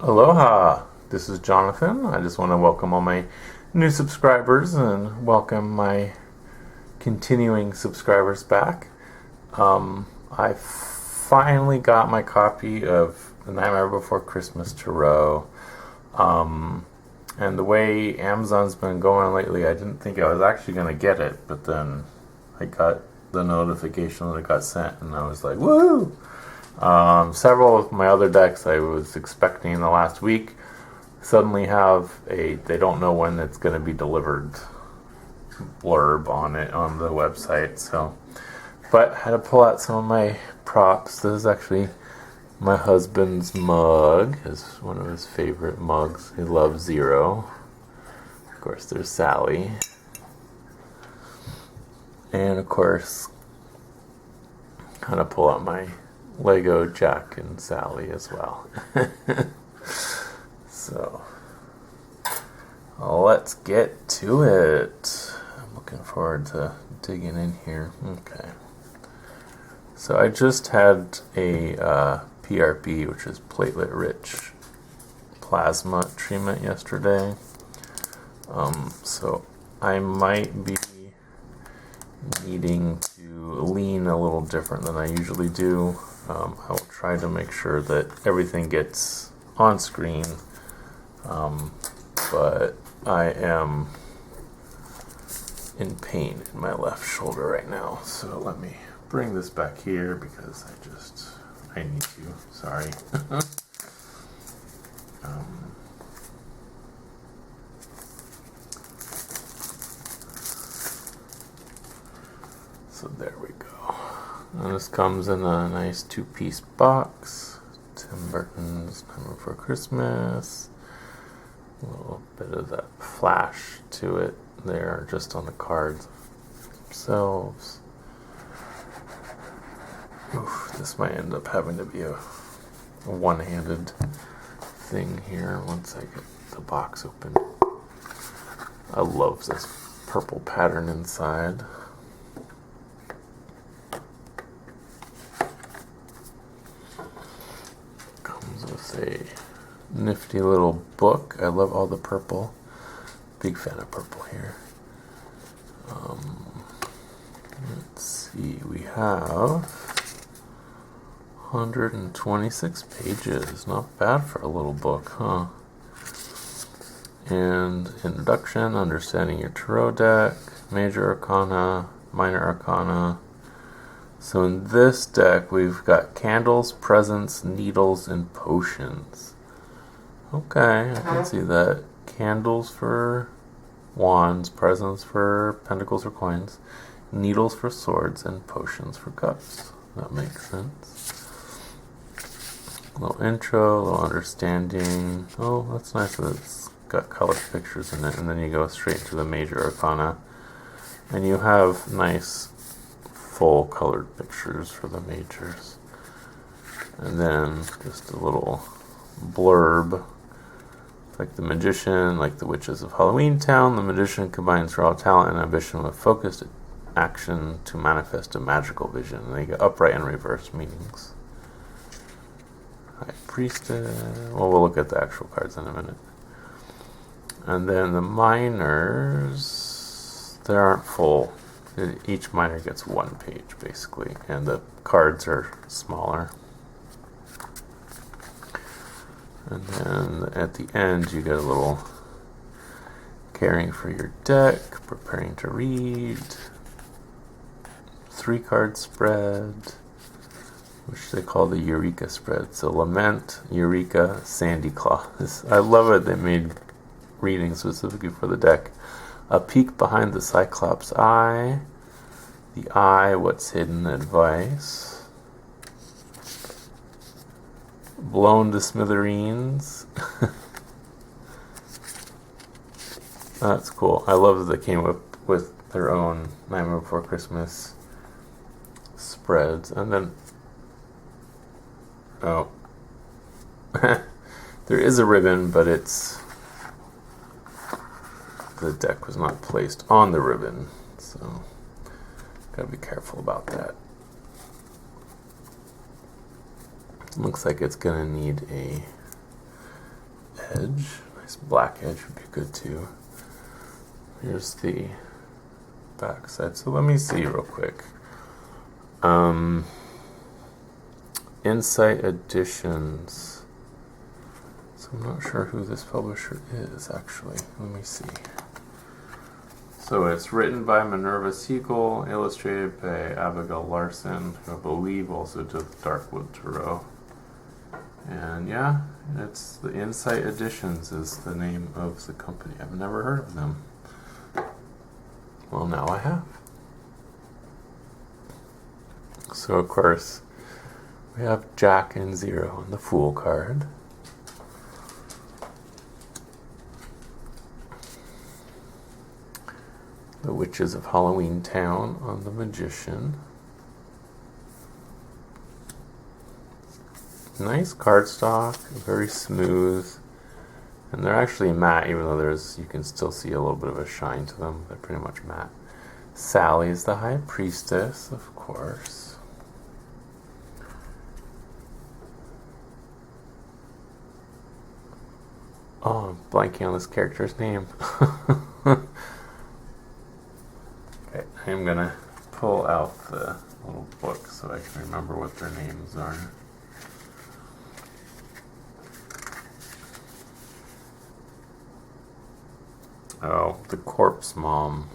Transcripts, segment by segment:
Aloha, this is Jonathan. I just want to welcome all my new subscribers and welcome my continuing subscribers back. I finally got my copy of The Nightmare Before Christmas Tarot. And the way Amazon's been going lately, I didn't think I was actually going to get it, but then I got the notification that it got sent and I was like, woo! Several of my other decks I was expecting in the last week suddenly have they don't know when it's going to be delivered blurb on it on the website. So, but I had to pull out some of my props. This is actually my husband's mug. It's one of his favorite mugs. He loves Zero. Of course, there's Sally. And of course, kind of pull out my Lego Jack and Sally as well. So, let's get to it. I'm looking forward to digging in here. Okay. So I just had a PRP, which is platelet-rich plasma treatment yesterday. So I might be needing to lean a little different than I usually do. I will try to make sure that everything gets on screen, but I am in pain in my left shoulder right now, so let me bring this back here because I need to, sorry. So there we go. And this comes in a nice 2-piece box. Tim Burton's Nightmare Before Christmas. A little bit of that flash to it there, just on the cards themselves. Oof, this might end up having to be a one-handed thing here once I get the box open. I love this purple pattern inside. With a nifty little book. I love all the purple. Big fan of purple here. Let's see, we have 126 pages. Not bad for a little book, huh? And introduction, understanding your tarot deck, major arcana, minor arcana. So in this deck, we've got candles, presents, needles, and potions. Okay, I can see that. Candles for wands, presents for pentacles or coins, needles for swords, and potions for cups. That makes sense. A little intro, a little understanding. Oh, that's nice that it's got colored pictures in it. And then you go straight to the major arcana. And you have nice full colored pictures for the majors, and then just a little blurb like the magician, like the witches of Halloween Town. The magician combines raw talent and ambition with focused action to manifest a magical vision. And they get upright and reverse meanings. High priestess. Well, we'll look at the actual cards in a minute. And then the minors, they aren't full. Each minor gets one page, basically, and the cards are smaller. And then at the end, you get a little caring for your deck, preparing to read, 3-card spread, which they call the Eureka spread. So Lament, Eureka, Sandy Claw. I love it. They made readings specifically for the deck. A peek behind the Cyclops eye. The eye, what's hidden, advice. Blown to smithereens. That's cool. I love that they came up with their own Nightmare Before Christmas spreads. And then, oh, there is a ribbon, but the deck was not placed on the ribbon, so gotta be careful about that. Looks like it's gonna need a edge. Nice black edge would be good too. Here's the back side. So let me see real quick. Insight Editions. So I'm not sure who this publisher is actually. Let me see. So it's written by Minerva Siegel, illustrated by Abigail Larson, who I believe also did Darkwood Tarot. And yeah, it's the Insight Editions is the name of the company. I've never heard of them. Well, now I have. So of course, we have Jack and Zero on the Fool card. The Witches of Halloween Town on the Magician. Nice cardstock, very smooth. And they're actually matte, even though you can still see a little bit of a shine to them. They're pretty much matte. Sally is the High Priestess, of course. Oh, I'm blanking on this character's name. Okay, I'm gonna pull out the little book so I can remember what their names are. Oh, the Corpse Mom.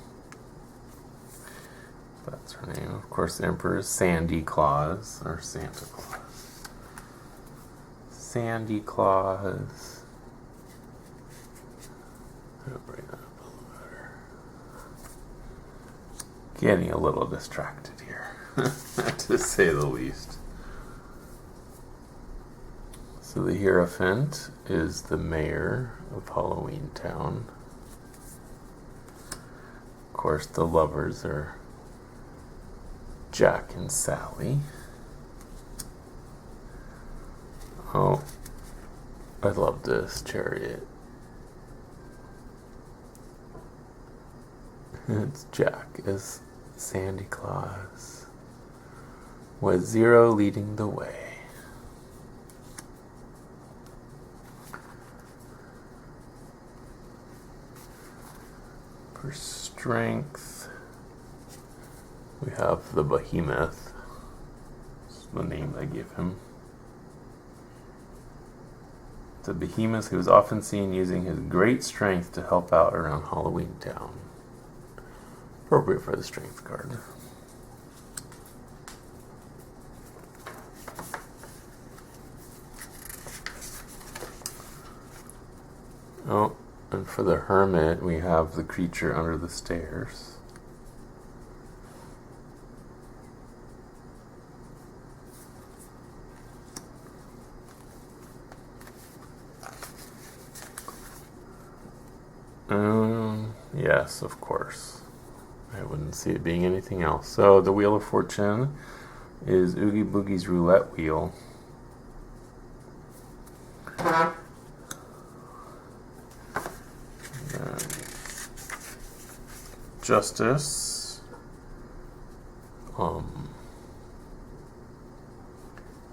That's her name. Of course, the Emperor is Sandy Claus, or Santa Claus. Sandy Claus. I'll bring that up a little better. Getting a little distracted here, to say the least. So the Hierophant is the mayor of Halloween Town. Of course, the lovers are Jack and Sally. Oh, I love this chariot. It's Jack as Sandy Claus, with Zero leading the way. For strength, we have the Behemoth. That's the name I give him. The Behemoth who is often seen using his great strength to help out around Halloween Town. Appropriate for the strength card. Oh, and for the Hermit, we have the creature under the stairs. Yes, of course. I wouldn't see it being anything else. So the Wheel of Fortune is Oogie Boogie's roulette wheel. Justice. The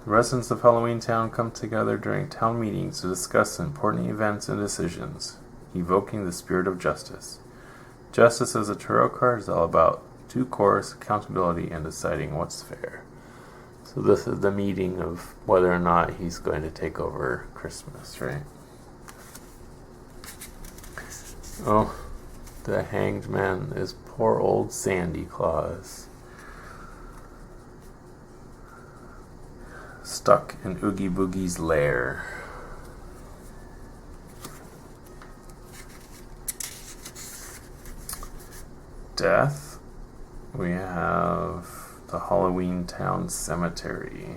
residents of Halloween Town come together during town meetings to discuss important events and decisions, evoking the spirit of justice. Justice as a tarot card is all about due course, accountability, and deciding what's fair. So this is the meeting of whether or not he's going to take over Christmas, right? Oh, the Hanged Man is poor old Sandy Claus, stuck in Oogie Boogie's lair. Death, we have the Halloween Town Cemetery.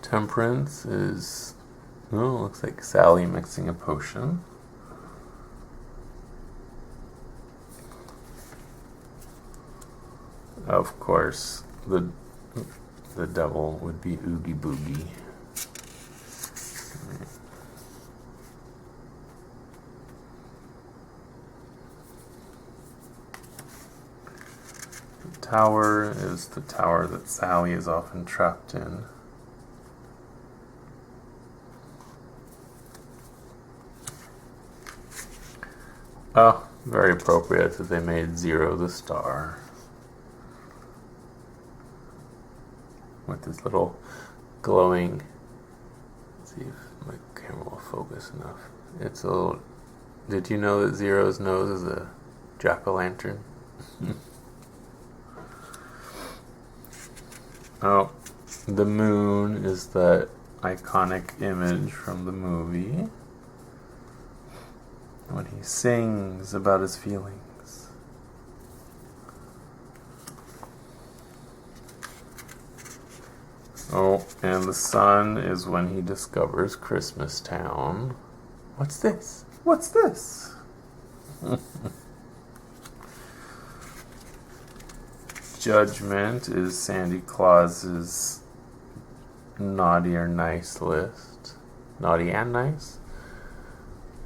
Temperance is, looks like Sally mixing a potion. Of course, the devil would be Oogie Boogie. tower is the tower that Sally is often trapped in. Oh, very appropriate that they made 0 the star. With this little glowing... Let's see if my camera will focus enough. It's a little... Did you know that 0's nose is a jack-o'-lantern? Oh, the moon is that iconic image from the movie when he sings about his feelings. Oh, and the sun is when he discovers Christmas Town. What's this? What's this? Judgment is Sandy Claus's naughty or nice list. Naughty and nice?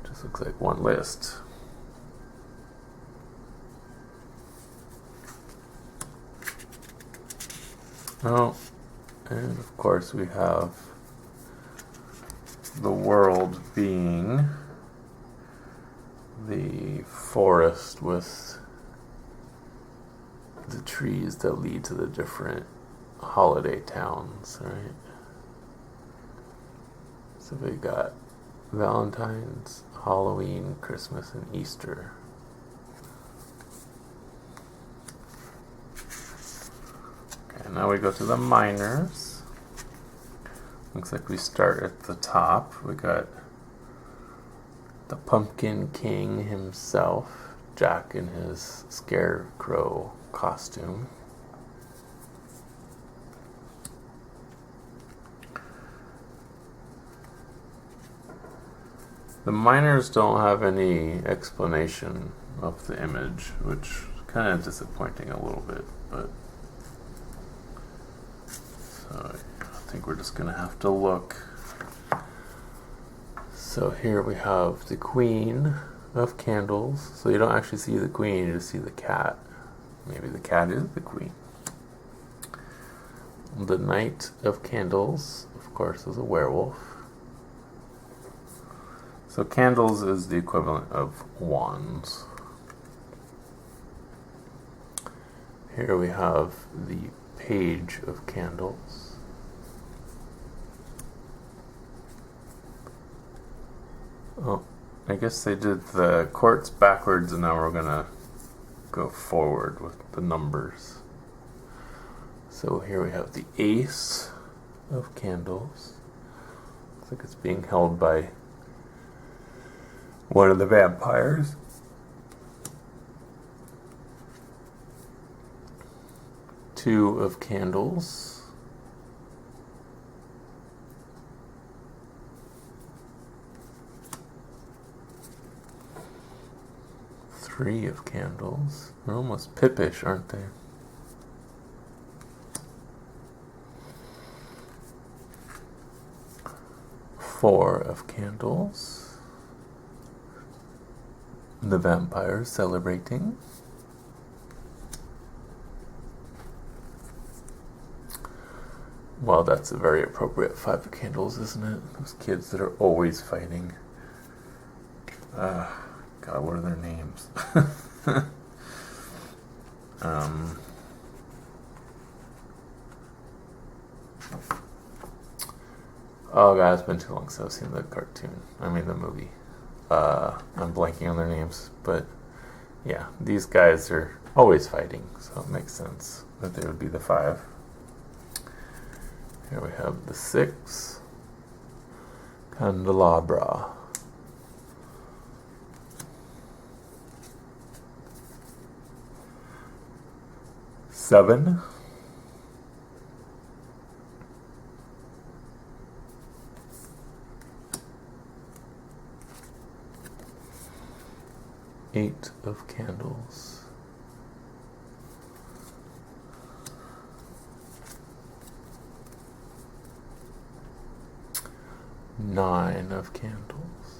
Just looks like one list. Oh, and of course we have the world being the forest with the trees that lead to the different holiday towns, right? So we got Valentine's, Halloween, Christmas, and Easter. Okay, now we go to the minors. Looks like we start at the top. We got the Pumpkin King himself, Jack in his scarecrow costume. The miners don't have any explanation of the image, which is kind of disappointing a little bit, but so I think we're just gonna have to look. So here we have the Queen of Candles. So you don't actually see the queen, you just see the cat. Maybe the cat is the queen. The Knight of Candles, of course, is a werewolf. So candles is the equivalent of wands. Here we have the Page of Candles. Oh, I guess they did the courts backwards, and now we're gonna go forward with the numbers. So here we have the Ace of Candles. Looks like it's being held by one of the vampires. Two of Candles. Three of Candles. They're almost Pippish, aren't they? Four of Candles. The vampires celebrating. Well, that's a very appropriate Five of Candles, isn't it? Those kids that are always fighting. God, what are their names? Oh God, it's been too long since I've seen the cartoon. I mean the movie. I'm blanking on their names, but yeah, these guys are always fighting, so it makes sense that they would be the five. Here we have the six. Candelabra. Seven. Eight of Candles. Nine of Candles.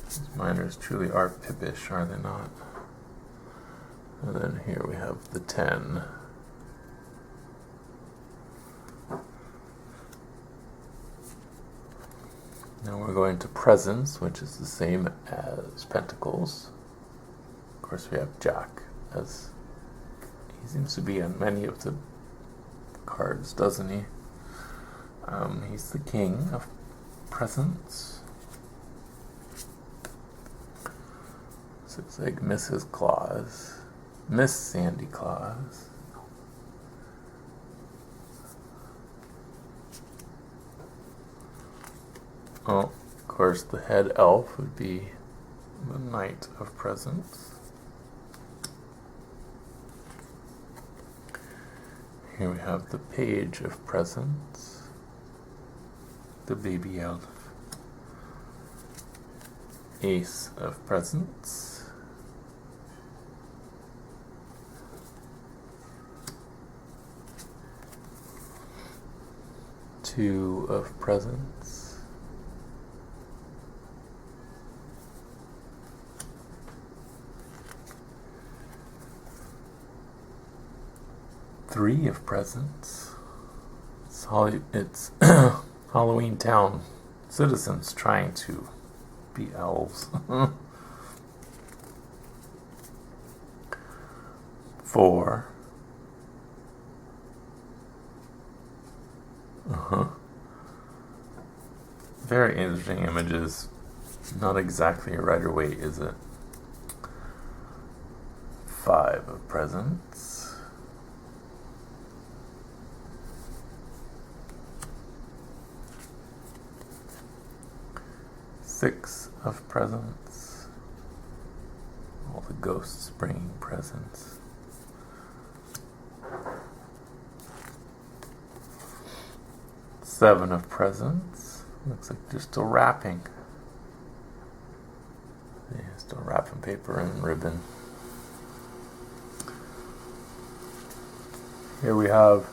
It's Minors truly are pippish, are they not? And then here we have the 10. Now we're going to presents, which is the same as pentacles. Of course, we have Jack, as he seems to be on many of the cards, doesn't he? He's the king of presents. So it's like Mrs. Claus, Miss Sandy Claus. Oh, of course, the head elf would be the Knight of Presents. Here we have the Page of Presents, the baby elf. Ace of Presents. Two of Presents. Three of Presents. It's Halloween Town citizens trying to be elves. Four. Very interesting images. Not exactly a Rider-Waite, is it? Five of Presents. Six of Presents. All the ghosts bringing presents. Seven of Presents. Looks like they're still wrapping. Yeah, still wrapping paper and ribbon. Here we have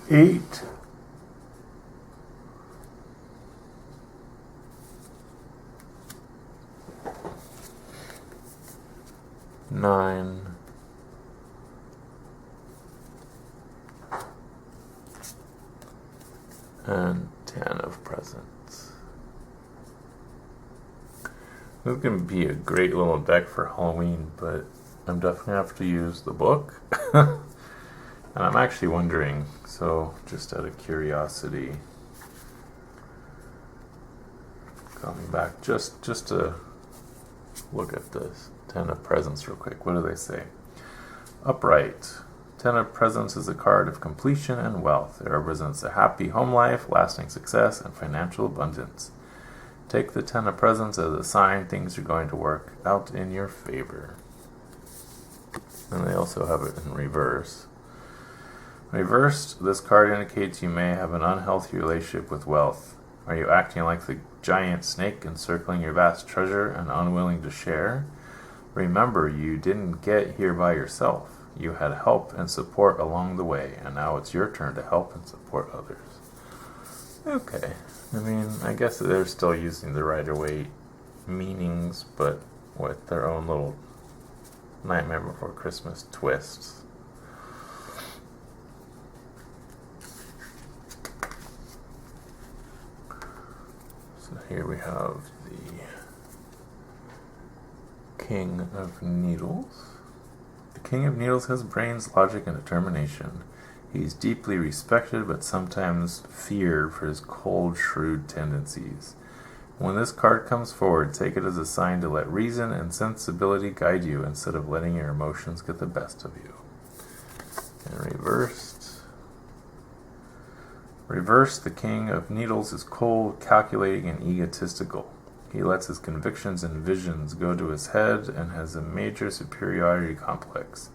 8. Nine. And 10 of Presents. This is going to be a great little deck for Halloween, but I'm definitely going to have to use the book. And I'm actually wondering, so just out of curiosity, coming back just to look at this 10 of Presents real quick. What do they say? Upright. 10 of Presents is a card of completion and wealth. It represents a happy home life, lasting success, and financial abundance. Take the 10 of Presents as a sign things are going to work out in your favor. And they also have it in reverse. Reversed, this card indicates you may have an unhealthy relationship with wealth. Are you acting like the giant snake encircling your vast treasure and unwilling to share? Remember, you didn't get here by yourself. You had help and support along the way, and now it's your turn to help and support others. Okay. I mean, I guess they're still using the Rider-Waite meanings, but with their own little Nightmare Before Christmas twists. So here we have the King of Needles. The King of Needles has brains, logic, and determination. He's deeply respected, but sometimes feared for his cold, shrewd tendencies. When this card comes forward, take it as a sign to let reason and sensibility guide you instead of letting your emotions get the best of you. And reversed. Reversed, the King of Needles is cold, calculating, and egotistical. He lets his convictions and visions go to his head and has a major superiority complex.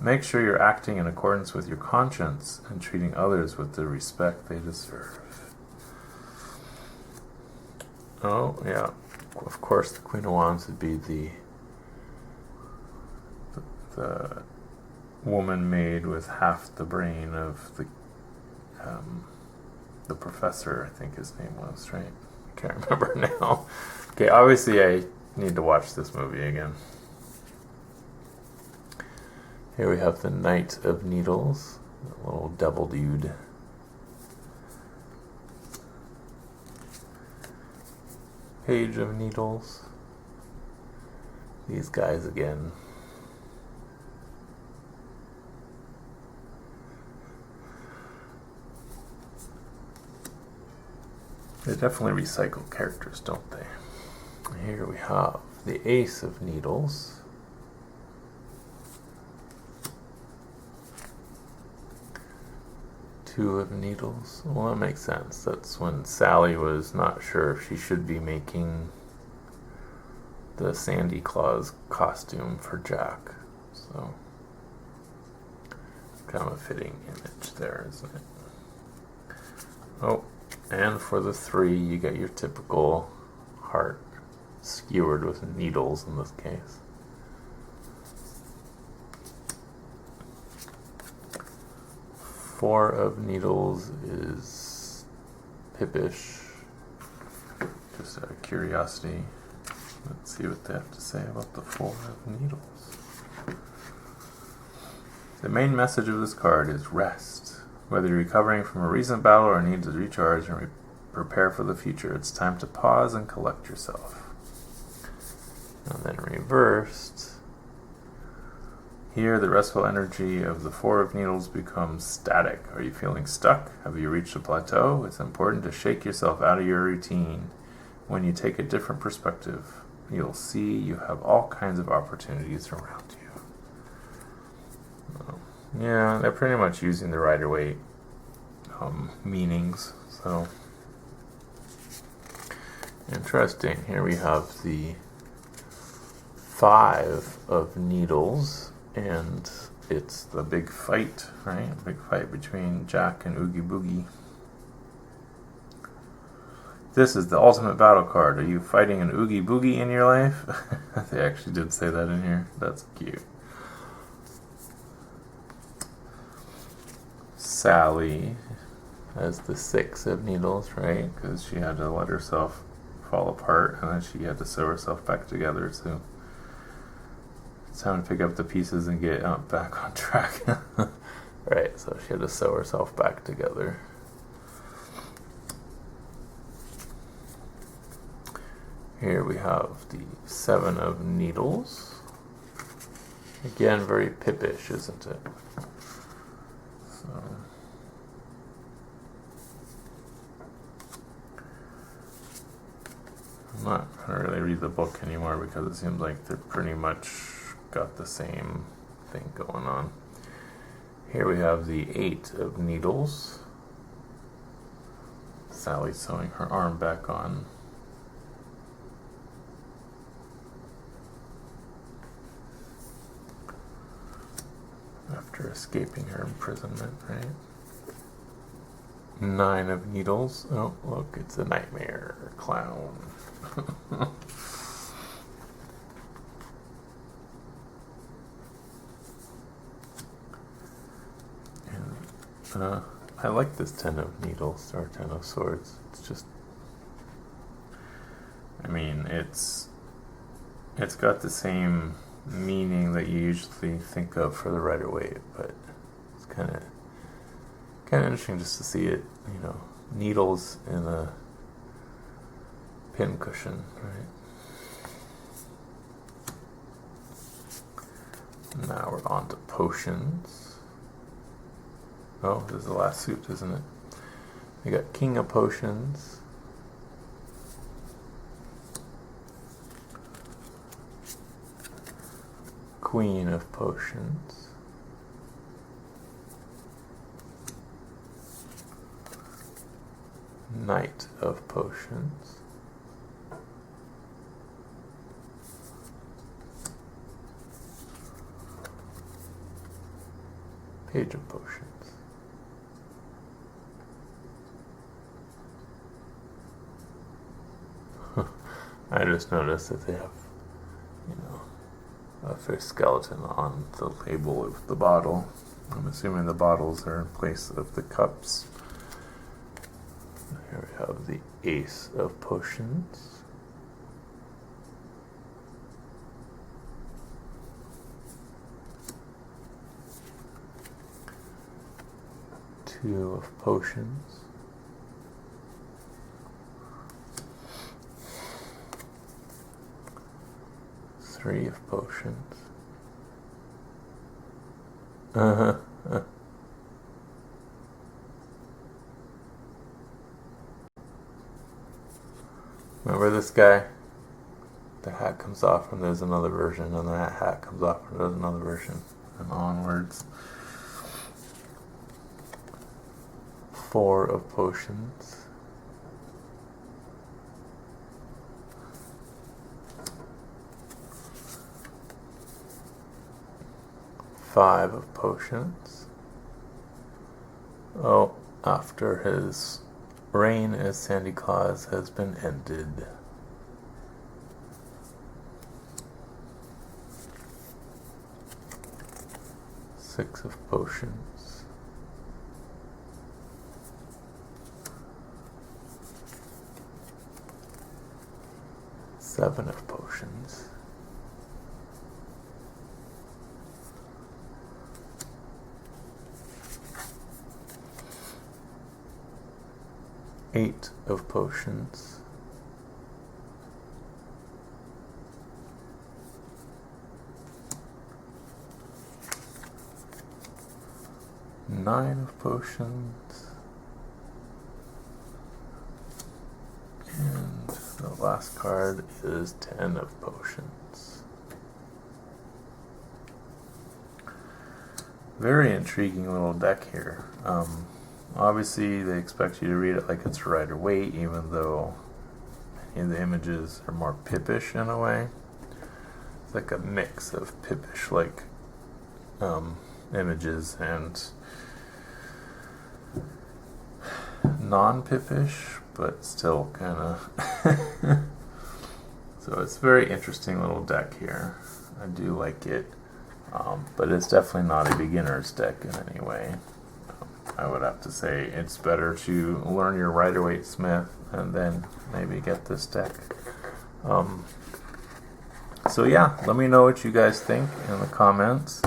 Make sure you're acting in accordance with your conscience and treating others with the respect they deserve. Oh, yeah. Of course, the Queen of Wands would be the woman made with half the brain of the professor, I think his name was, right? I can't remember now. Okay, obviously I need to watch this movie again. Here we have the Knight of Needles, a little devil dude. Page of Needles. These guys again. They definitely recycle characters, don't they? Here we have the Ace of Needles. Two of Needles. Well, that makes sense. That's when Sally was not sure if she should be making the Sandy Claus costume for Jack. So, kind of a fitting image there, isn't it? Oh, and for the 3, you get your typical heart skewered with needles in this case. Four of Needles is Pippish. Just out of curiosity, let's see what they have to say about the Four of Needles. The main message of this card is rest. Whether you're recovering from a recent battle or need to recharge and prepare for the future, it's time to pause and collect yourself. And then reversed. Here, the restful energy of the Four of Needles becomes static. Are you feeling stuck? Have you reached a plateau? It's important to shake yourself out of your routine. When you take a different perspective, you'll see you have all kinds of opportunities around you. Yeah, they're pretty much using the Rider-Waite meanings, so interesting. Here we have the Five of Needles, and it's the big fight, right? Big fight between Jack and Oogie Boogie. This is the ultimate battle card. Are you fighting an Oogie Boogie in your life? They actually did say that in here. That's cute. Sally has the Six of Needles, right? Because she had to let herself fall apart, and then she had to sew herself back together, so it's time to pick up the pieces and get back on track. Right, so she had to sew herself back together. Here we have the Seven of Needles. Again, very Pippish, isn't it? So, I'm not going to really read the book anymore because it seems like they're pretty much got the same thing going on. Here we have the Eight of Needles. Sally sewing her arm back on. After escaping her imprisonment, right? Nine of Needles. Oh, look, it's a nightmare clown. And I like this Ten of Needles or Ten of Swords. It's just, I mean, it's got the same meaning that you usually think of for the Rider-Waite, but it's kind of interesting just to see it, you know, needles in a pin cushion, right? Now we're on to potions. Oh, this is the last suit, isn't it? We got King of Potions. Queen of Potions. Knight of Potions. Page of Potions. I just noticed that they have, you know, a fish skeleton on the label of the bottle. I'm assuming the bottles are in place of the cups. Here we have the Ace of Potions. 2 of potions. Three of potions. Remember this guy? The hat comes off and there's another version, and that hat comes off and there's another version, and onwards. 4 of potions. 5 of potions. Oh, after his reign as Sandy Claus has been ended. Six of potions. Seven of potions. Eight of potions. Nine of potions. And the last card is 10 of potions. Very intriguing little deck here. Obviously, they expect you to read it like it's Rider-Waite, even though many of the images are more Pippish in a way. It's like a mix of Pippish-like images and non-Pippish, but still kind of. So it's a very interesting little deck here. I do like it, but it's definitely not a beginner's deck in any way. I would have to say it's better to learn your Rider-Waite Smith and then maybe get this deck. So yeah, let me know what you guys think in the comments.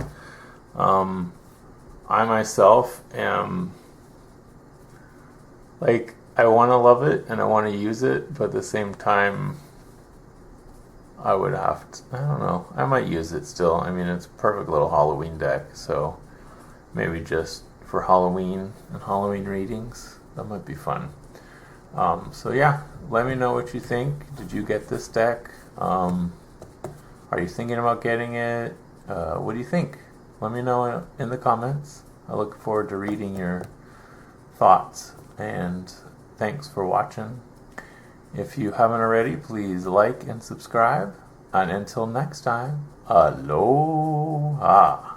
I myself am like, I want to love it and I want to use it, but at the same time I would have to, I don't know, I might use it still. I mean, it's a perfect little Halloween deck, so maybe just for Halloween and Halloween readings, that might be fun. So yeah, let me know what you think. Did you get this deck? Are you thinking about getting it? What do you think? Let me know in the comments. I look forward to reading your thoughts, and thanks for watching. If you haven't already, please like and subscribe, and until next time, aloha.